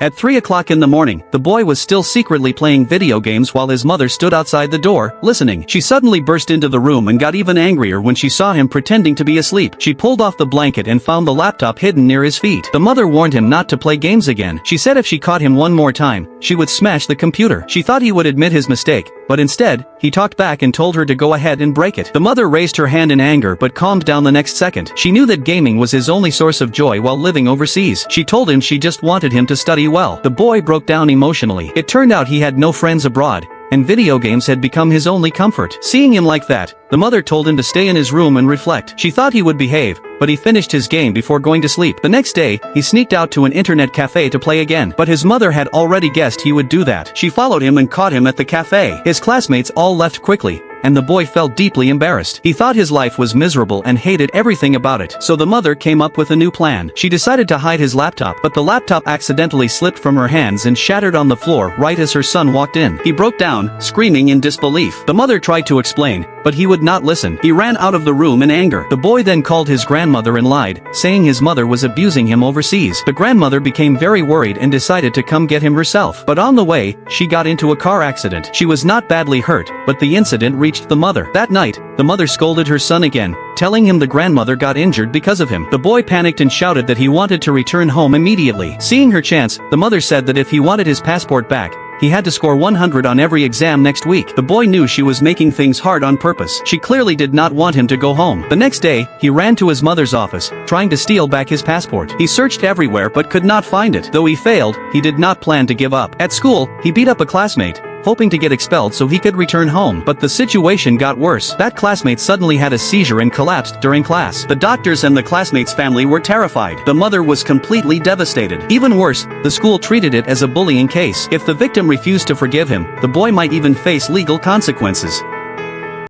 At 3 o'clock in the morning, the boy was still secretly playing video games while his mother stood outside the door, listening. She suddenly burst into the room and got even angrier when she saw him pretending to be asleep. She pulled off the blanket and found the laptop hidden near his feet. The mother warned him not to play games again. She said if she caught him one more time, she would smash the computer. She thought he would admit his mistake, but instead, he talked back and told her to go ahead and break it. The mother raised her hand in anger but calmed down the next second. She knew that gaming was his only source of joy while living overseas. She told him she just wanted him to study well. The boy broke down emotionally. It turned out he had no friends abroad, and video games had become his only comfort. Seeing him like that, the mother told him to stay in his room and reflect. She thought he would behave, but he finished his game before going to sleep. The next day, he sneaked out to an internet cafe to play again, but his mother had already guessed he would do that. She followed him and caught him at the cafe. His classmates all left quickly, and the boy felt deeply embarrassed. He thought his life was miserable and hated everything about it. So the mother came up with a new plan. She decided to hide his laptop, but the laptop accidentally slipped from her hands and shattered on the floor right as her son walked in. He broke down, screaming in disbelief. The mother tried to explain, but he would not listen. He ran out of the room in anger. The boy then called his grandmother and lied, saying his mother was abusing him overseas. The grandmother became very worried and decided to come get him herself. But on the way, she got into a car accident. She was not badly hurt, but the incident reached the mother. That night, the mother scolded her son again, telling him the grandmother got injured because of him. The boy panicked and shouted that he wanted to return home immediately. Seeing her chance, the mother said that if he wanted his passport back, he had to score 100 on every exam next week. The boy knew she was making things hard on purpose. She clearly did not want him to go home. The next day, he ran to his mother's office, trying to steal back his passport. He searched everywhere but could not find it. Though he failed, he did not plan to give up. At school, he beat up a classmate, hoping to get expelled so he could return home. But the situation got worse. That classmate suddenly had a seizure and collapsed during class. The doctors and the classmate's family were terrified. The mother was completely devastated. Even worse, the school treated it as a bullying case. If the victim refused to forgive him, the boy might even face legal consequences.